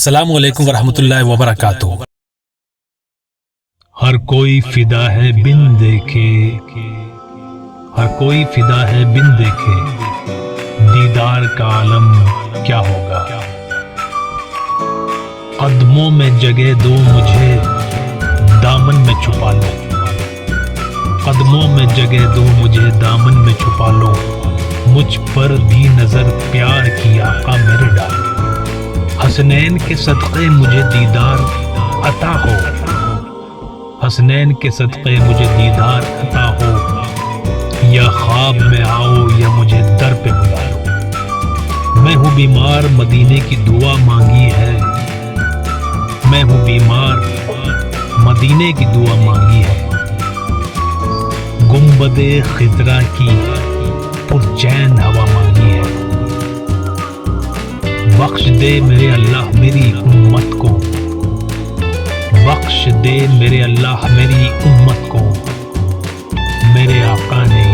السلام علیکم ورحمۃ اللہ وبرکاتہ۔ ہر کوئی فدا ہے بن دیکھے، ہر کوئی فدا ہے بن دیکھے، دیدار کا عالم کیا ہوگا۔ قدموں میں جگہ دو مجھے، دامن میں چھپا لو، قدموں میں جگہ دو مجھے، دامن میں چھپا لو، مجھ پر بھی نظر پیار کی آقا میرے ڈالو، حسنین کے صدقے مجھے دیدار عطا ہو، حسنین کے صدقے مجھے دیدار عطا ہو، یا خواب میں آؤ یا مجھے در پہ بلا لو، میں ہوں بیمار مدینے کی دعا مانگی ہے، میں ہوں بیمار مدینے کی دعا مانگی ہے، گنبد خضرا کی پرچین ہوا مانگی ہے، بخش دے میرے اللہ میری امت کو، بخش دے میرے اللہ میری امت کو، میرے آقا نے